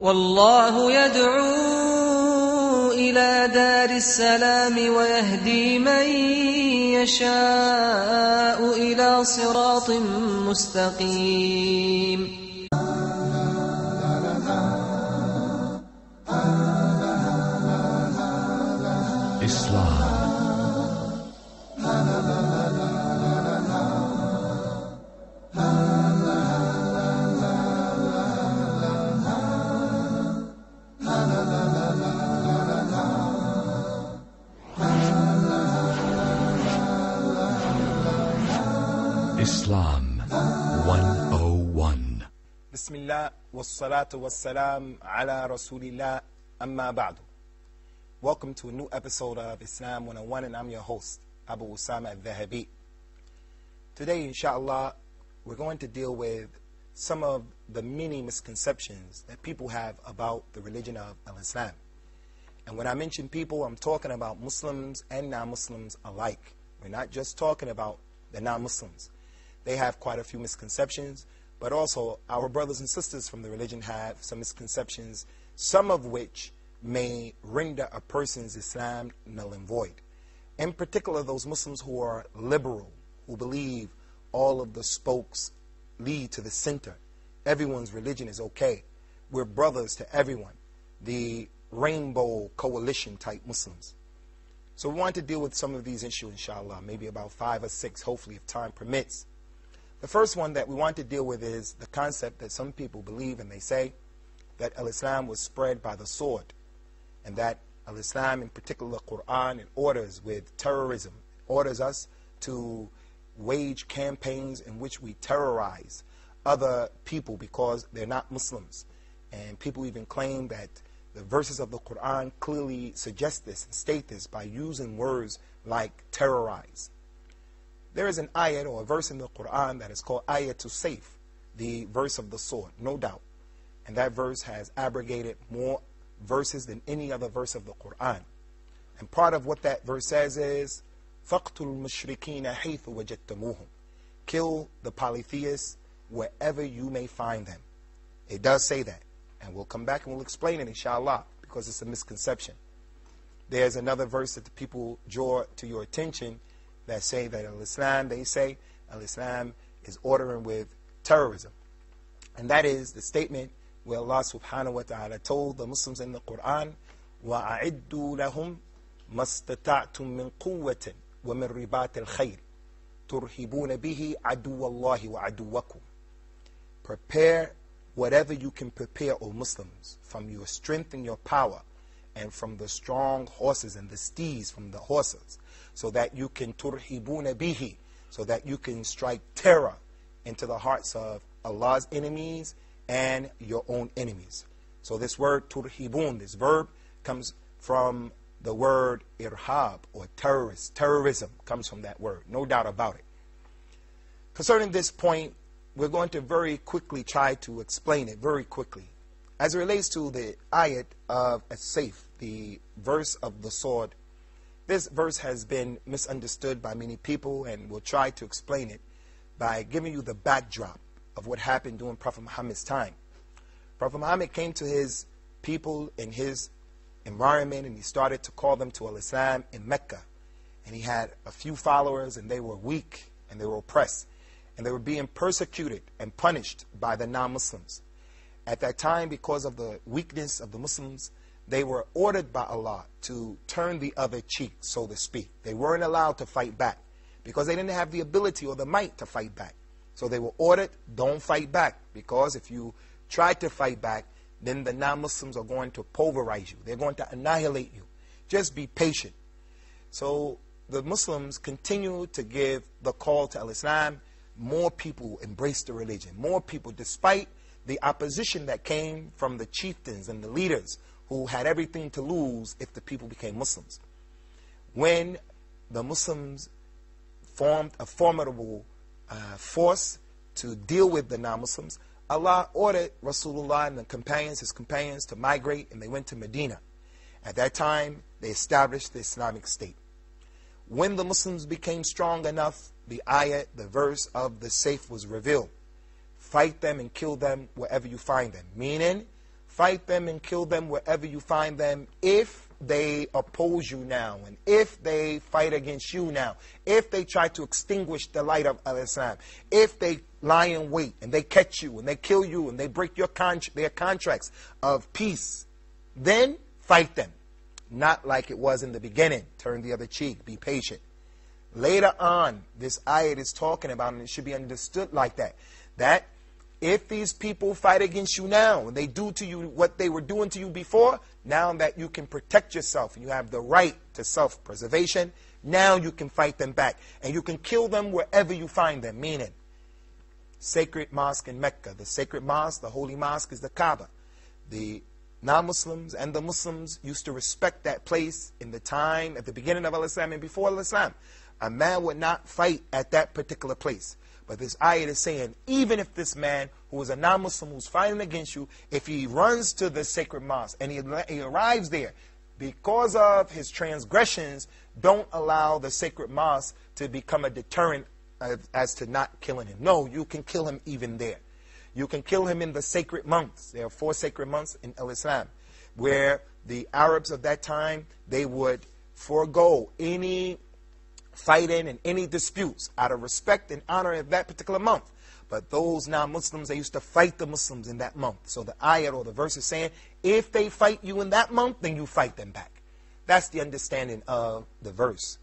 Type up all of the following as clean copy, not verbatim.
والله يدعو إلى دار السلام ويهدي من يشاء إلى صراط مستقيم. Islam. Islam 101. Bismillah wassalatu wassalam ala rasulillah amma ba'du. Welcome to a new episode of Islam 101, and I'm your host, Abu Usamah Adh Dhahabi. Today, inshallah, we're going to deal with some of the many misconceptions that people have about the religion of Islam. And when I mention people, I'm talking about Muslims and non-Muslims alike. We're not just talking about the non-Muslims. They have quite a few misconceptions, but also our brothers and sisters from the religion have some misconceptions, some of which may render a person's Islam null and void. In particular, those Muslims who are liberal, who believe all of the spokes lead to the center. Everyone's religion is okay. We're brothers to everyone. The rainbow coalition type Muslims. So we want to deal with some of these issues, inshallah, maybe about 5 or 6, hopefully, if time permits. The first one that we want to deal with is the concept that some people believe, and they say that Islam was spread by the sword, and that Islam, in particular the Quran, it orders with terrorism, orders us to wage campaigns in which we terrorize other people because they're not Muslims. And people even claim that the verses of the Quran clearly suggest this and state this by using words like terrorize. There is an ayat or a verse in the Quran that is called ayatul sayf, the verse of the sword, no doubt. And that verse has abrogated more verses than any other verse of the Quran. And part of what that verse says is, فَقْتُلُ الْمُشْرِكِينَ حَيْثُ وَجَدْتُمُوهُم. Kill the polytheists wherever you may find them. It does say that. And we'll come back and we'll explain it, inshallah, because it's a misconception. There's another verse that the people draw to your attention that say that Islam, they say, Islam is ordering with terrorism. And that is the statement where Allah subhanahu wa ta'ala told the Muslims in the Quran, وَأَعِدُّوا لَهُمْ مَسْتَطَعْتُم مِّن قُوَّةٍ وَمِن رِبَاطِ الْخَيْرِ تُرْهِبُونَ بِهِ عَدُوَّ اللَّهِ وَعَدُوَّكُمْ. Prepare whatever you can prepare, O Muslims, from your strength and your power, and from the strong horses and the steeds from the horses, so that you can turhibuna bihi, so that you can strike terror into the hearts of Allah's enemies and your own enemies. So this word turhibun, this verb, comes from the word irhab, or terrorist. Terrorism comes from that word, no doubt about it. Concerning this point, we're going to very quickly try to explain it very quickly. As it relates to the ayat of as-sayf, the verse of the sword, this verse has been misunderstood by many people, and we'll try to explain it by giving you the backdrop of what happened during Prophet Muhammad's time. Prophet Muhammad came to his people in his environment, and he started to call them to al-Islam in Mecca. And he had a few followers, and they were weak, and they were oppressed, and they were being persecuted and punished by the non-Muslims. At that time, because of the weakness of the Muslims, they were ordered by Allah to turn the other cheek, so to speak. They weren't allowed to fight back because they didn't have the ability or the might to fight back. So they were ordered, don't fight back, because if you try to fight back, then the non-Muslims are going to pulverize you. They're going to annihilate you. Just be patient. So the Muslims continue to give the call to al-Islam. More people embraced the religion. More people, despite the opposition that came from the chieftains and the leaders who had everything to lose if the people became Muslims. When the Muslims formed a formidable force to deal with the non-Muslims, Allah ordered Rasulullah and his companions to migrate, and they went to Medina. At that time, they established the Islamic State. When the Muslims became strong enough, the ayat, the verse of the sayf was revealed. Fight them and kill them wherever you find them. Meaning, Fight them and kill them wherever you find them if they oppose you now, and if they fight against you now, if they try to extinguish the light of Islam, if they lie in wait and they catch you and they kill you and they break your their contracts of peace, then fight them. Not like it was in the beginning. Turn the other cheek. Be patient. Later on, this ayat is talking about, and it should be understood like that, that if these people fight against you now and they do to you what they were doing to you before, now that you can protect yourself and you have the right to self-preservation, now you can fight them back. And you can kill them wherever you find them, meaning sacred mosque in Mecca. The sacred mosque, the holy mosque, is the Kaaba. The non-Muslims and the Muslims used to respect that place in the time, at the beginning of Islam and before Islam. A man would not fight at that particular place. But this ayat is saying, even if this man who is a non-Muslim who's fighting against you, if he runs to the sacred mosque and he arrives there, because of his transgressions, don't allow the sacred mosque to become a deterrent as to not killing him. No, you can kill him even there. You can kill him in the sacred months. There are 4 sacred months in Islam, where the Arabs of that time, they would forego any fighting and any disputes out of respect and honor of that particular month. But those non-Muslims, they used to fight the Muslims in that month. So the ayat or the verse is saying, if they fight you in that month, then you fight them back. That's the understanding of the verse.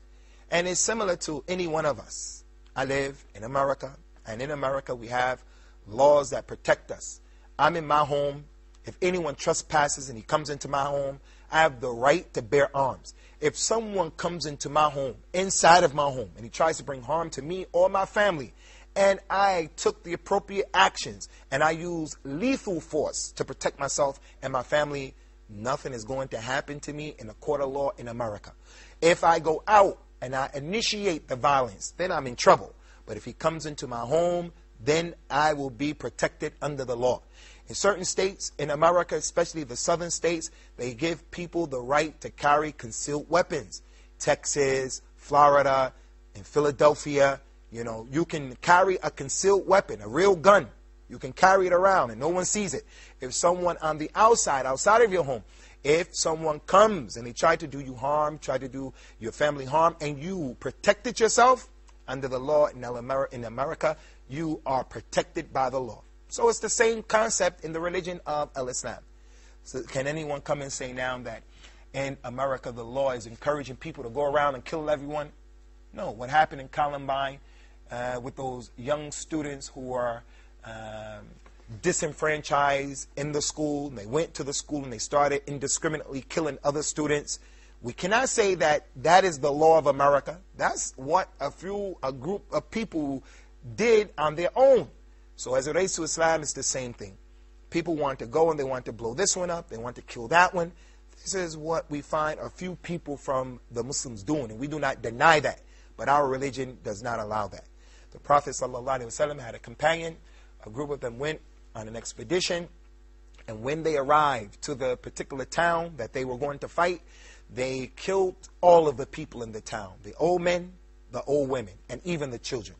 And it's similar to any one of us. I live in America, and in America we have laws that protect us. I'm in my home. If anyone trespasses and he comes into my home, I have the right to bear arms. If someone comes into my home, inside of my home, and he tries to bring harm to me or my family, and I took the appropriate actions, and I use lethal force to protect myself and my family, nothing is going to happen to me in a court of law in America. If I go out and I initiate the violence, then I'm in trouble. But if he comes into my home, then I will be protected under the law. In certain states in America, especially the southern states, they give people the right to carry concealed weapons. Texas, Florida, and Philadelphia, you know, you can carry a concealed weapon, a real gun. You can carry it around and no one sees it. If someone on the outside of your home, if someone comes and they try to do you harm, try to do your family harm, and you protected yourself under the law in America, you are protected by the law. So it's the same concept in the religion of Islam. So can anyone come and say now that in America the law is encouraging people to go around and kill everyone? No. What happened in Columbine with those young students who are disenfranchised in the school, and they went to the school and they started indiscriminately killing other students. We cannot say that that is the law of America. That's what a group of people did on their own. So as it relates to Islam, it's the same thing. People want to go and they want to blow this one up. They want to kill that one. This is what we find a few people from the Muslims doing, and we do not deny that. But our religion does not allow that. The Prophet ﷺ had a companion. A group of them went on an expedition, and when they arrived to the particular town that they were going to fight, they killed all of the people in the town, the old men, the old women, and even the children.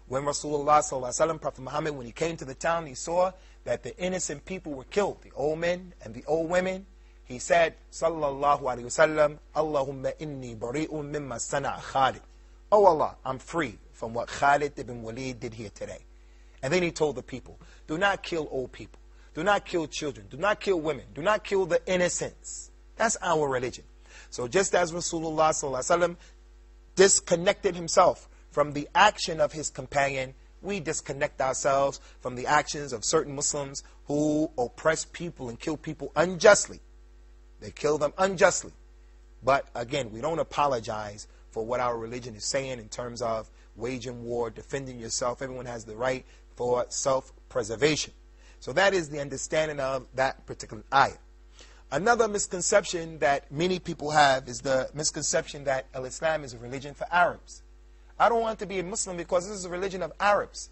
When Rasulullah ﷺ, Prophet Muhammad, when he came to the town, he saw that the innocent people were killed, the old men and the old women. He said, Sallallahu Alaihi Wasallam, Allahumma inni bari'un mimma sana'a Khalid. Oh Allah, I'm free from what Khalid ibn Walid did here today. And then he told the people, do not kill old people. Do not kill children. Do not kill women. Do not kill the innocents. That's our religion. So just as Rasulullah ﷺ disconnected himself from the action of his companion, we disconnect ourselves from the actions of certain Muslims who oppress people and kill people unjustly. They kill them unjustly. But again, we don't apologize for what our religion is saying in terms of waging war, defending yourself. Everyone has the right for self-preservation. So that is the understanding of that particular ayah. Another misconception that many people have is the misconception that Islam is a religion for Arabs. I don't want to be a Muslim because this is a religion of Arabs.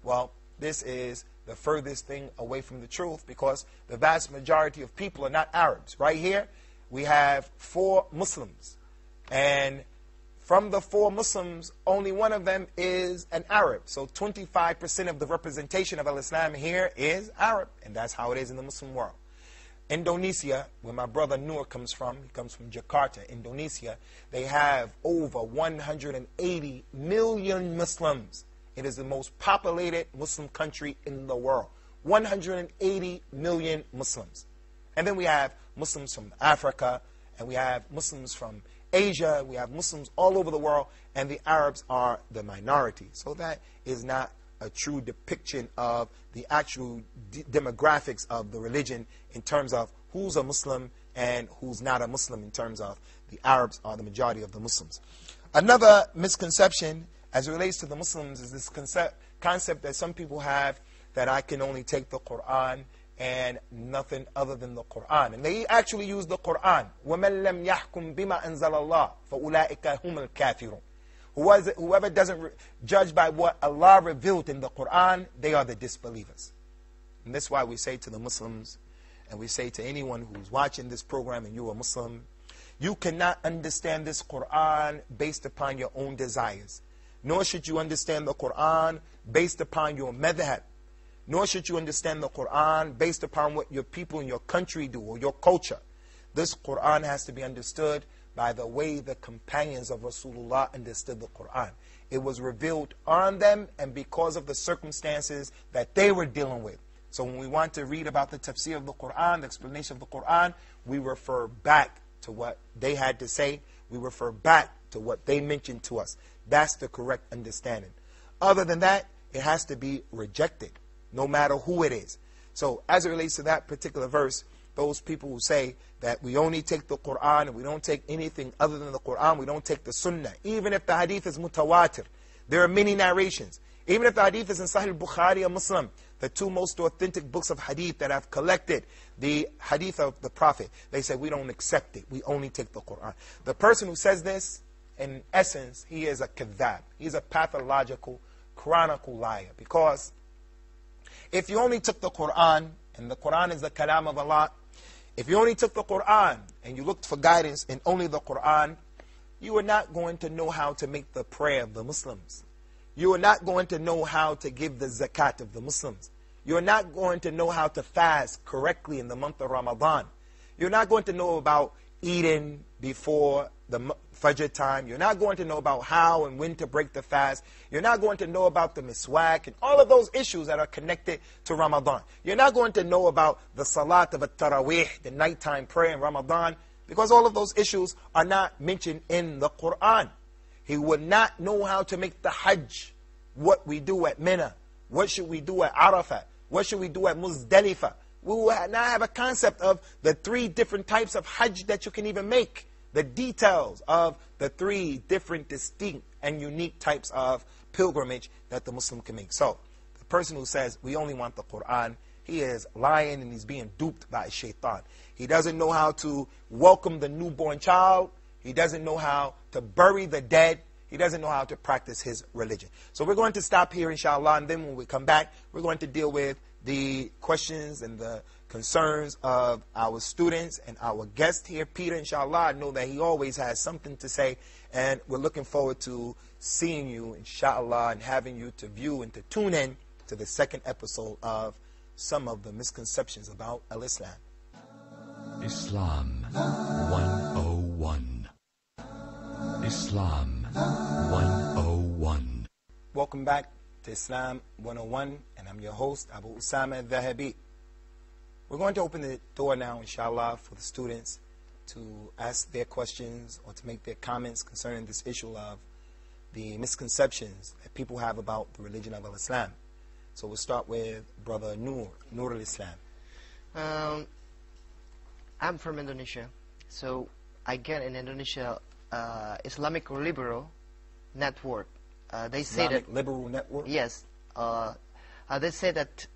Well, this is the furthest thing away from the truth, because the vast majority of people are not Arabs. Right here, we have 4 Muslims. And from the 4 Muslims, only one of them is an Arab. So 25% of the representation of Islam here is Arab. And that's how it is in the Muslim world. Indonesia, where my brother Noor comes from, he comes from Jakarta, Indonesia, they have over 180 million Muslims. It is the most populated Muslim country in the world. 180 million Muslims. And then we have Muslims from Africa, and we have Muslims from Asia, we have Muslims all over the world, and the Arabs are the minority. So that is not a true depiction of the actual demographics of the religion in terms of who's a Muslim and who's not a Muslim, in terms of the Arabs are the majority of the Muslims. Another misconception as it relates to the Muslims is this concept that some people have, that I can only take the Quran and nothing other than the Quran. And they actually use the Quran. وَمَنْ لَمْ يَحْكُمْ بِمَا أَنزَلَ اللَّهُ فَأُولَٰئِكَ هُمُ الْكَافِرُونَ. Whoever doesn't judge by what Allah revealed in the Quran, they are the disbelievers. And that's why we say to the Muslims, and we say to anyone who's watching this program and you're a Muslim, you cannot understand this Quran based upon your own desires. Nor should you understand the Quran based upon your madhab. Nor should you understand the Quran based upon what your people in your country do or your culture. This Quran has to be understood by the way the companions of Rasulullah understood the Quran. It was revealed on them and because of the circumstances that they were dealing with. So when we want to read about the tafsir of the Quran, the explanation of the Quran, we refer back to what they had to say. We refer back to what they mentioned to us. That's the correct understanding. Other than that, it has to be rejected, no matter who it is. So as it relates to that particular verse, those people who say that we only take the Quran and we don't take anything other than the Quran, we don't take the Sunnah, even if the hadith is mutawatir. There are many narrations. Even if the hadith is in Sahih Bukhari or Muslim, the two most authentic books of hadith that have collected the hadith of the Prophet, they say we don't accept it, we only take the Quran. The person who says this, in essence, he is a kadhab. He's a pathological, chronicle liar. Because if you only took the Quran, and the Quran is the kalam of Allah, if you only took the Quran and you looked for guidance in only the Quran, you are not going to know how to make the prayer of the Muslims. You are not going to know how to give the zakat of the Muslims. You are not going to know how to fast correctly in the month of Ramadan. You're not going to know about eating before the Fajr time. You're not going to know about how and when to break the fast. You're not going to know about the miswak and all of those issues that are connected to Ramadan. You're not going to know about the salat of at-tarawih, the nighttime prayer in Ramadan, because all of those issues are not mentioned in the Quran. He would not know how to make the Hajj, what we do at Mina, what should we do at Arafat, what should we do at Muzdalifah. We will not have a concept of the 3 different types of Hajj that you can even make. The details of the 3 different distinct and unique types of pilgrimage that the Muslim can make. So, the person who says, we only want the Quran, he is lying and he's being duped by shaitan. He doesn't know how to welcome the newborn child. He doesn't know how to bury the dead. He doesn't know how to practice his religion. So we're going to stop here, inshallah, and then when we come back, we're going to deal with the questions and the concerns of our students and our guest here, Peter, inshallah. I know that he always has something to say, and we're looking forward to seeing you, inshallah, and having you to view and to tune in to the second episode of some of the misconceptions about Al-Islam. Islam 101. Islam 101. Welcome back to Islam 101, and I'm your host, Abu Usamah Adh Dhahabi. We're going to open the door now, inshallah, for the students to ask their questions or to make their comments concerning this issue of the misconceptions that people have about the religion of Islam. So we'll start with Brother Noor al-Islam. I'm from Indonesia, so I get in Indonesia Islamic Liberal Network. They say that Islamic Liberal Network? Yes. They say that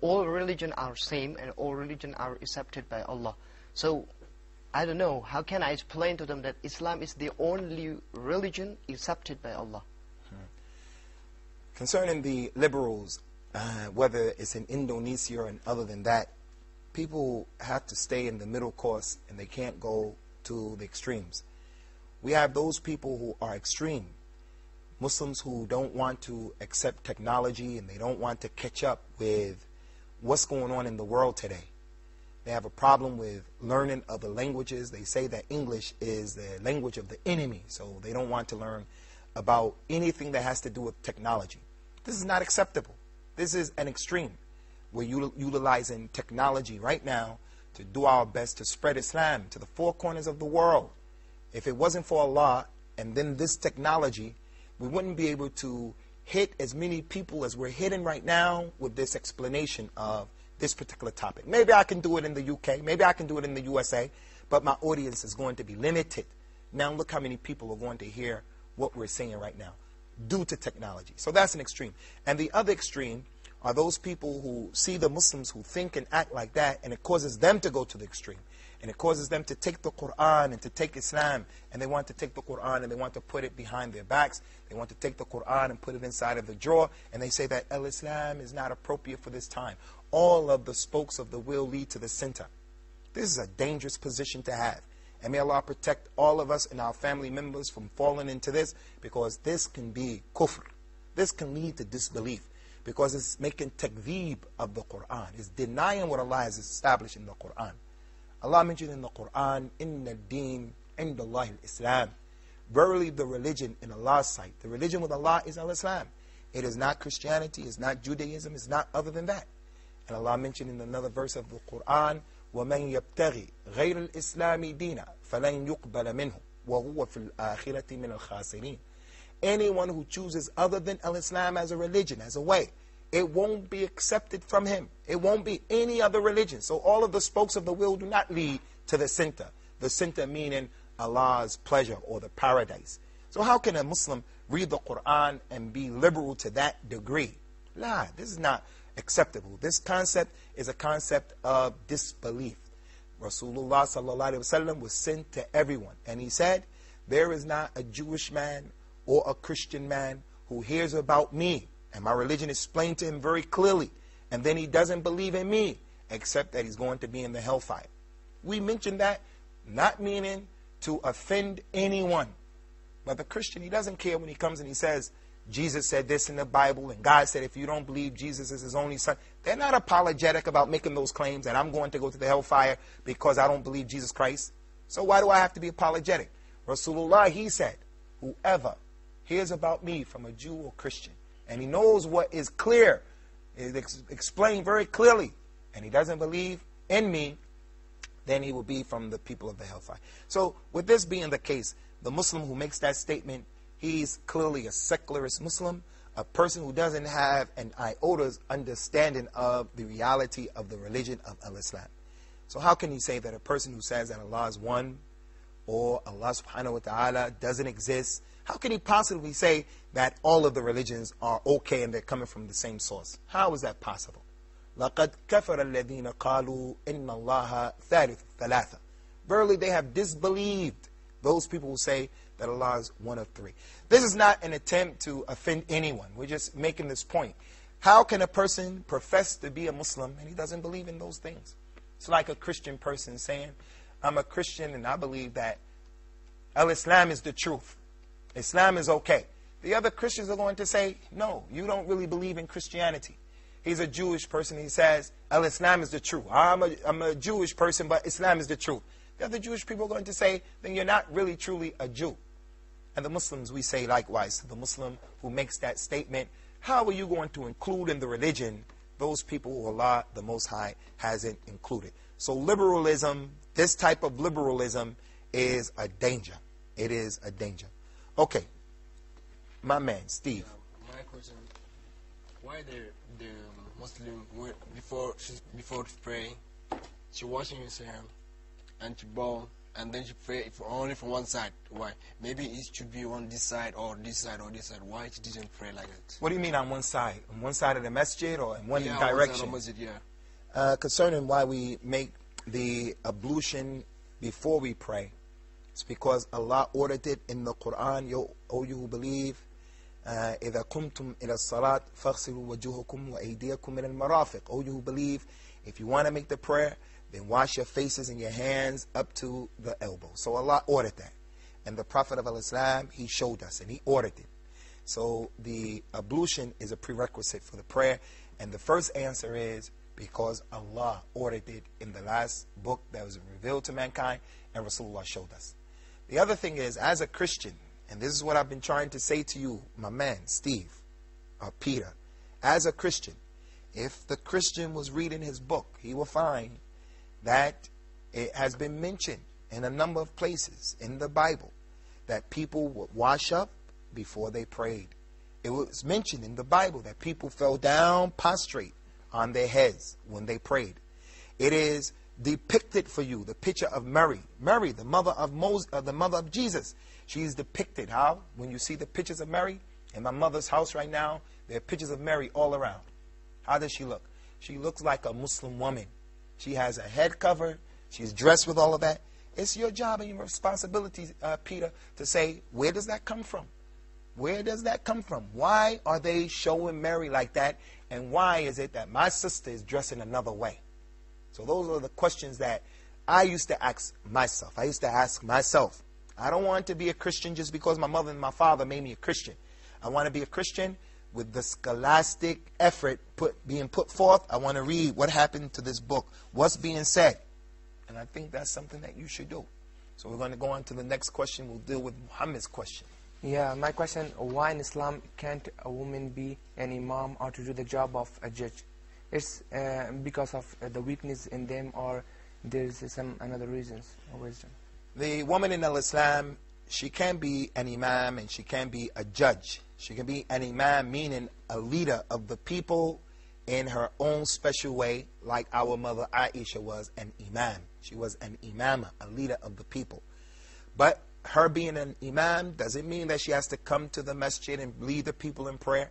all religions are same and all religions are accepted by Allah. So I don't know, how can I explain to them that Islam is the only religion accepted by Allah? Concerning the liberals, whether it's in Indonesia or other than that, people have to stay in the middle course and they can't go to the extremes. We have those people who are extreme, Muslims who don't want to accept technology and they don't want to catch up with what's going on in the world today. They have a problem with learning other languages. They say that English is the language of the enemy, so they don't want to learn about anything that has to do with technology. This is not acceptable. This is an extreme. We're utilizing technology right now to do our best to spread Islam to the four corners of the world. If it wasn't for Allah and then this technology, we wouldn't be able to hit as many people as we're hitting right now with this explanation of this particular topic. Maybe I can do it in the UK, maybe I can do it in the USA, but my audience is going to be limited. Now look how many people are going to hear what we're saying right now due to technology. So that's an extreme. And the other extreme are those people who see the Muslims who think and act like that, and it causes them to go to the extreme. And it causes them to take the Quran and to take Islam, and they want to take the Quran and they want to put it behind their backs. They want to take the Quran and put it inside of the drawer, and they say that Al-Islam is not appropriate for this time. All of the spokes of the wheel lead to the center. This is a dangerous position to have. And may Allah protect all of us and our family members from falling into this, because this can be kufr. This can lead to disbelief, because it's making takdeeb of the Quran. It's denying what Allah has established in the Quran. Allah mentioned in the Quran, Inna ad-deen inda Allah al-Islam. Verily the religion in Allah's sight, the religion with Allah is al-Islam. It is not Christianity, it's not Judaism, it's not other than that. And Allah mentioned in another verse of the Quran, وَمَنْ يَبْتَغِي غَيْرَ الْإِسْلَامِ دِينًا فَلَنْ يُقْبَلَ مِنْهُ وَهُوَ فِي الْآخِرَةِ مِنَ الْخَاسِرِينَ. Anyone who chooses other than al-Islam as a religion, as a way, it won't be accepted from him. It won't be any other religion. So all of the spokes of the wheel do not lead to the center. The center meaning Allah's pleasure or the paradise. So how can a Muslim read the Quran and be liberal to that degree? Nah, this is not acceptable. This concept is a concept of disbelief. Rasulullah sallallahu alaihi wasallam was sent to everyone, and he said, there is not a Jewish man or a Christian man who hears about me and my religion explained to him very clearly, and then he doesn't believe in me, except that he's going to be in the hellfire. We mentioned that, not meaning to offend anyone. But the Christian, he doesn't care when he comes and he says, Jesus said this in the Bible, and God said if you don't believe Jesus is his only son. They're not apologetic about making those claims, and I'm going to go to the hellfire because I don't believe Jesus Christ. So why do I have to be apologetic? Rasulullah, he said, whoever hears about me from a Jew or Christian, and he knows what is clear, is explained very clearly, and he doesn't believe in me, then he will be from the people of the hellfire. So with this being the case, the Muslim who makes that statement, he's clearly a secularist Muslim, a person who doesn't have an iota understanding of the reality of the religion of al-Islam. So how can you say that a person who says that Allah is one, or Allah subhanahu wa ta'ala doesn't exist, how can he possibly say that all of the religions are okay and they're coming from the same source? How is that possible? لَقَدْ كَفَرَ الَّذِينَ قَالُوا إِنَّ اللَّهَ ثَالِثُ ثَلَاثَ. Verily they have disbelieved those people who say that Allah is one of three. This is not an attempt to offend anyone. We're just making this point. How can a person profess to be a Muslim and he doesn't believe in those things? It's like a Christian person saying, I'm a Christian and I believe that al-Islam is the truth. Islam is okay. The other Christians are going to say, no, you don't really believe in Christianity. He's a Jewish person. He says, al-Islam is the truth. I'm a Jewish person, but Islam is the truth. The other Jewish people are going to say, then you're not really truly a Jew. And the Muslims, we say likewise, the Muslim who makes that statement, how are you going to include in the religion those people who Allah, the Most High, hasn't included? So liberalism, this type of liberalism is a danger. It is a danger. Okay, my man, Steve. My question, why the Muslim, before to pray, she washing his hand and she bow, and then she pray only from one side? Why? Maybe it should be on this side or this side or this side. Why she didn't pray like that? What do you mean on one side? On one side of the masjid or in one direction? One side of masjid, yeah. Concerning why we make the ablution before we pray, it's because Allah ordered it in the Quran. O you who believe, إِذَا قُمْتُمْ إِلَى الصَّلَاةِ فَاغْسِلُوا وَجُوهَكُمْ وَأَيْدِيَكُمْ مِنَ الْمَرَافِقِ. O you who believe, if you want to make the prayer, then wash your faces and your hands up to the elbow. So Allah ordered that. And the Prophet of Islam, he showed us and he ordered it. So the ablution is a prerequisite for the prayer. And the first answer is because Allah ordered it in the last book that was revealed to mankind, and Rasulullah showed us. The other thing is, as a Christian, and this is what I've been trying to say to you, my man, Steve, or Peter, as a Christian, if the Christian was reading his book, he will find that it has been mentioned in a number of places in the Bible that people would wash up before they prayed. It was mentioned in the Bible that people fell down prostrate on their heads when they prayed. It is depicted for you, the picture of Mary. Mary, the mother of the mother of Jesus. She's depicted. How? When you see the pictures of Mary, in my mother's house right now, there are pictures of Mary all around. How does she look? She looks like a Muslim woman. She has a head cover. She's dressed with all of that. It's your job and your responsibility, Peter, to say, where does that come from? Where does that come from? Why are they showing Mary like that? And why is it that my sister is dressing another way? So those are the questions that I used to ask myself. I used to ask myself. I don't want to be a Christian just because my mother and my father made me a Christian. I want to be a Christian with the scholastic effort being put forth. I want to read what happened to this book, what's being said. And I think that's something that you should do. So we're going to go on to the next question. We'll deal with Muhammad's question. Yeah, my question, why in Islam can't a woman be an imam or to do the job of a judge? It's because of the weakness in them, or there's some another reasons or wisdom? The woman in Islam, she can be an imam and she can be a judge. She can be an imam, meaning a leader of the people in her own special way, like our mother Aisha was an imam. She was an imama, a leader of the people. But her being an imam doesn't mean that she has to come to the masjid and lead the people in prayer.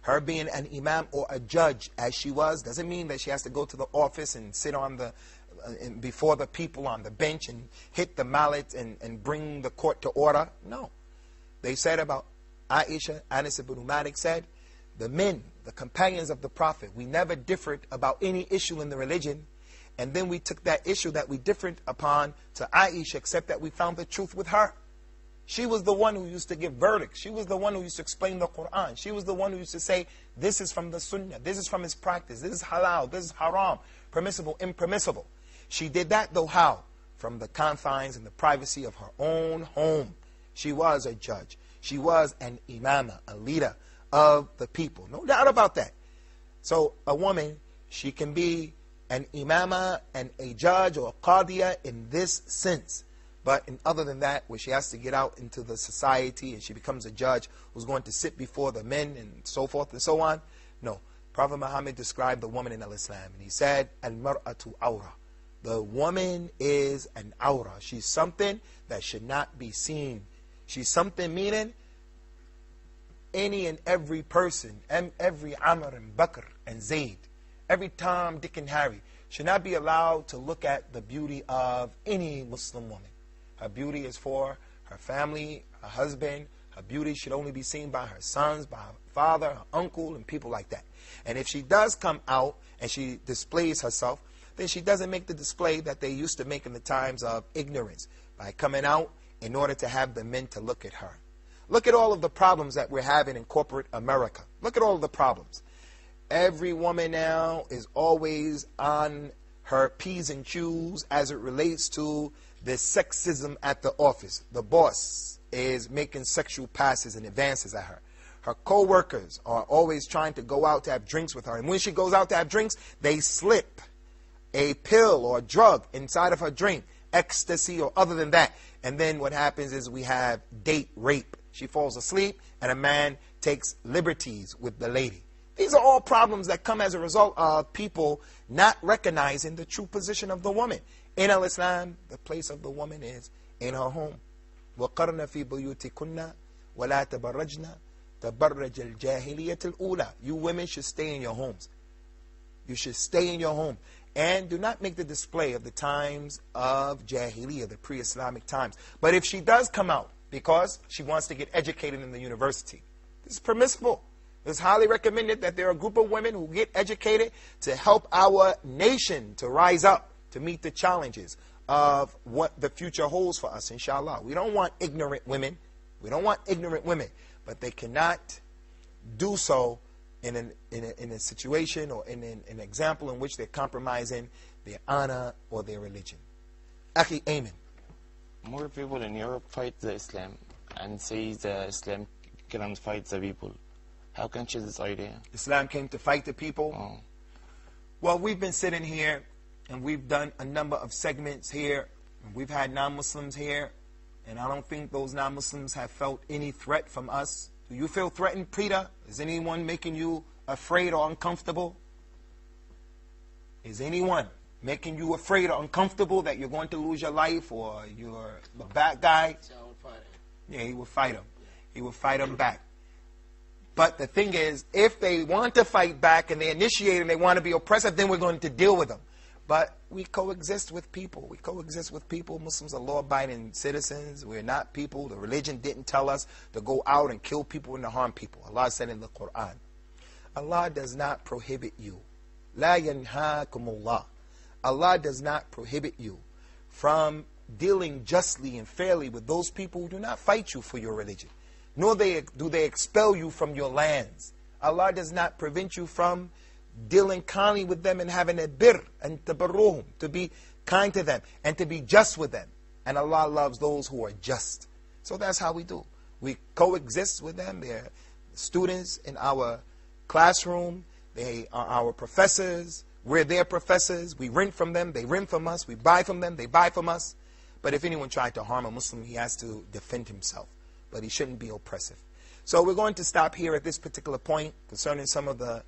Her being an imam or a judge, as she was, doesn't mean that she has to go to the office and sit on the before the people on the bench and hit the mallet and bring the court to order. No. They said about Aisha, Anas ibn Malik said, the men, the companions of the Prophet, we never differed about any issue in the religion. And then we took that issue that we differed upon to Aisha, except that we found the truth with her. She was the one who used to give verdicts. She was the one who used to explain the Quran. She was the one who used to say, this is from the Sunnah, this is from his practice, this is halal, this is haram, permissible, impermissible. She did that though how? From the confines and the privacy of her own home. She was a judge. She was an imama, a leader of the people. No doubt about that. So a woman, she can be an imama and a judge or a qadiyah in this sense. But in other than that, where she has to get out into the society and she becomes a judge who's going to sit before the men and so forth and so on, no. Prophet Muhammad described the woman in Islam, and he said, Al-mar'atu awra. The woman is an awra. She's something that should not be seen. She's something meaning any and every person, every Amr and Bakr and Zayd, every Tom, Dick and Harry should not be allowed to look at the beauty of any Muslim woman. Her beauty is for her family, her husband. Her beauty should only be seen by her sons, by her father, her uncle, and people like that. And if she does come out and she displays herself, then she doesn't make the display that they used to make in the times of ignorance, by coming out in order to have the men to look at her. Look at all of the problems that we're having in corporate America. Look at all of the problems. Every woman now is always on her P's and Q's as it relates to the sexism at the office. The boss is making sexual passes and advances at her. Her co-workers are always trying to go out to have drinks with her. And when she goes out to have drinks, they slip a pill or a drug inside of her drink, ecstasy or other than that. And then what happens is we have date rape. She falls asleep and a man takes liberties with the lady. These are all problems that come as a result of people not recognizing the true position of the woman. In Islam, the place of the woman is in her home. وَقَرْنَ فِي بُيُوتِكُنَّ وَلَا تَبَرَّجْنَ تَبَرَّجَ الْجَاهِلِيَّةِ الْأُولَى. You women should stay in your homes. You should stay in your home. And do not make the display of the times of Jahiliyyah, the pre-Islamic times. But if she does come out because she wants to get educated in the university, this is permissible. It's highly recommended that there are a group of women who get educated to help our nation to rise up, to meet the challenges of what the future holds for us, inshallah. We don't want ignorant women. We don't want ignorant women. But they cannot do so in a situation or in an example in which they're compromising their honor or their religion. Akhi, amen. More people in Europe fight the Islam and say the Islam cannot fight the people. How can you change this idea? Islam came to fight the people. Oh. Well, we've been sitting here and we've done a number of segments here. And we've had non-Muslims here, and I don't think those non-Muslims have felt any threat from us. Do you feel threatened, Preeta? Is anyone making you afraid or uncomfortable? Is anyone making you afraid or uncomfortable that you're going to lose your life or you're a bad guy? Yeah, he would fight him. He would fight him back. But the thing is, if they want to fight back and they initiate and they want to be oppressive, then we're going to deal with them. But we coexist with people. We coexist with people. Muslims are law-abiding citizens. We're not people. The religion didn't tell us to go out and kill people and to harm people. Allah said in the Quran, Allah does not prohibit you. La yanhaakumullah. Allah does not prohibit you from dealing justly and fairly with those people who do not fight you for your religion. Nor do they expel you from your lands. Allah does not prevent you from dealing kindly with them and having a birr and tabarruhum, to be kind to them and to be just with them. And Allah loves those who are just. So that's how we do. We coexist with them. They're students in our classroom. They are our professors. We're their professors. We rent from them. They rent from us. We buy from them. They buy from us. But if anyone tried to harm a Muslim, he has to defend himself. But he shouldn't be oppressive. So we're going to stop here at this particular point concerning some of the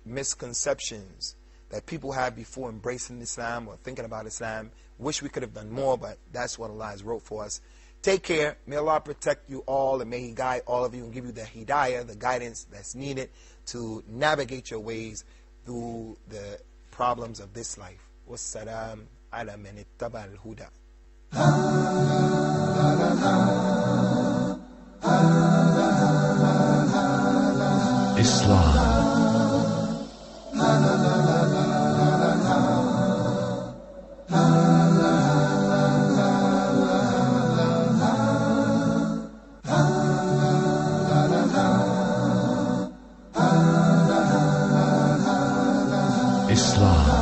misconceptions that people have before embracing Islam or thinking about Islam. Wish we could have done more, but that's what Allah has wrote for us. Take care. May Allah protect you all, and may He guide all of you and give you the hidayah, the guidance that's needed to navigate your ways through the problems of this life. Wassalam ala man ittaba al-huda. Islam. Islam.